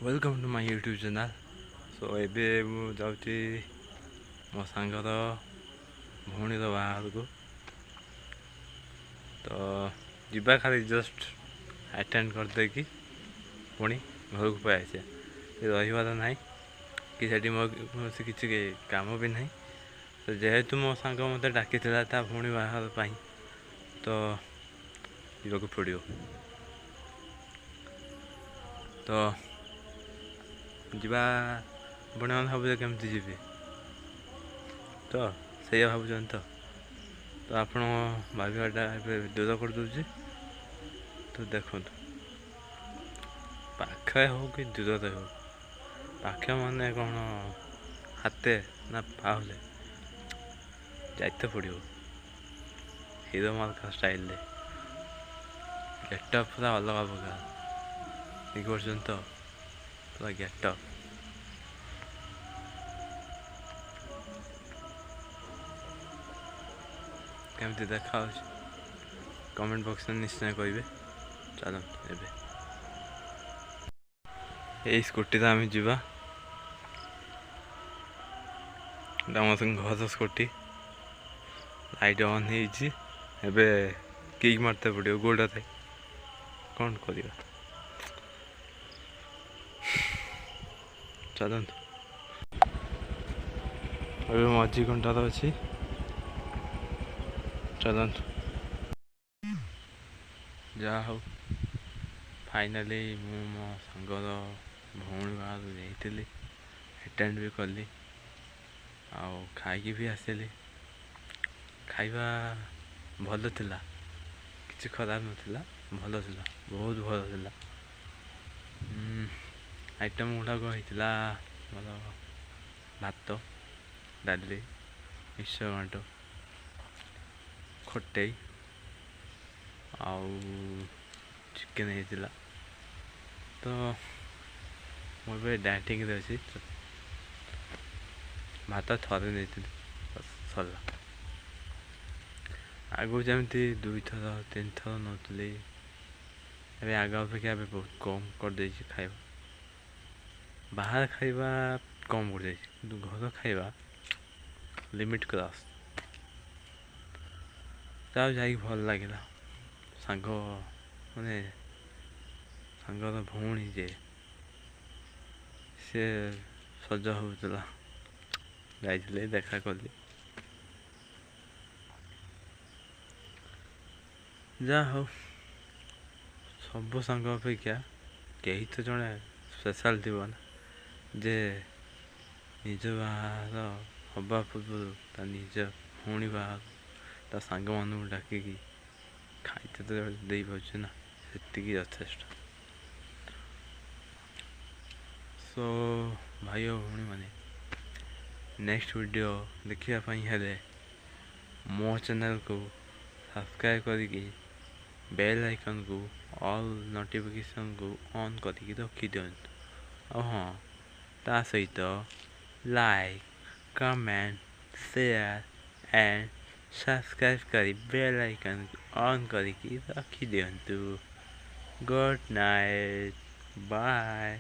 Welcome to my YouTube channel. So एबे मु जाउची मो सांगर भौणी बाहर को तो जीवा खाली जस्ट अटेंड कर दे कि पुणी घर को पै आसे रही ना कि सेठी मो किसी काम भी ना। तो जेहेतु मो सांग मत डाकी भौणी बाहर तो जीवा पड़ो। तो जीवा बुण मैंने भाव केमती जी तो सही भावुं तो आप भावटा दूर कर दूसरी। तो देखो पाखे हो कि दूर हो पाखे माने कौन हाथे ना पाहले जाते पड़ो हिरो मार्का स्टाइल गेटअप पूरा अलग प्रकार देखिए तो पूरा गेटअप केमती देखा कमेंट बॉक्स में निश्चय कहे। चलो ए स्कूटी तो आम जा घर स्कूटी लाइट ऑन होबे किक मारते पड़ो गोड़ा कौन कर। चलत अभी मझी घंटार अच्छी चलत जहा हो फाइनाली मु मो सांगर भौणी बाहर जाइली अटेंड भी कली आउ खाई भी आसली खाइबा भल थिला किसी खराब नाला भल थिला बहुत भल थिला। आइटम गुड़ाक होता मोर भात डाली मिक्सर घांट खटई आउ चिकेन होता। तो मुझे डाइटिंग अच्छी भात थरे नहीं सरला आगु जमी 2 थर 3 थर नौली अभी आग अपेक्षा बहुत कम कर खाइबा बाहर खाइबा कम कर घर खाइबा लिमिट क्रॉस तो जा भल लगे सांग माने सांगर भौणी जे से सज होता जाइए देखा कली जा हो सब सांग अपेक्षा कहीं तो जड़े स्पेशल थी ना जे निज बाहर हवा पूर्व निज भौणी बाहर ता सांग मान डाकिकी खाइते तो दे पारे ना से यथेष्ट। सो भाई और भौणी मैंने नेक्स्ट वीडियो देखापी हेले मो चैनल को सब्सक्राइब करके बेल आइकन को ऑल नोटिफिकेशन को ऑन करके रखी दिंतु। हाँ ता सहित like comment share and subscribe कर बेल आइकन ऑन करके रखी दिंतु। Good night bye.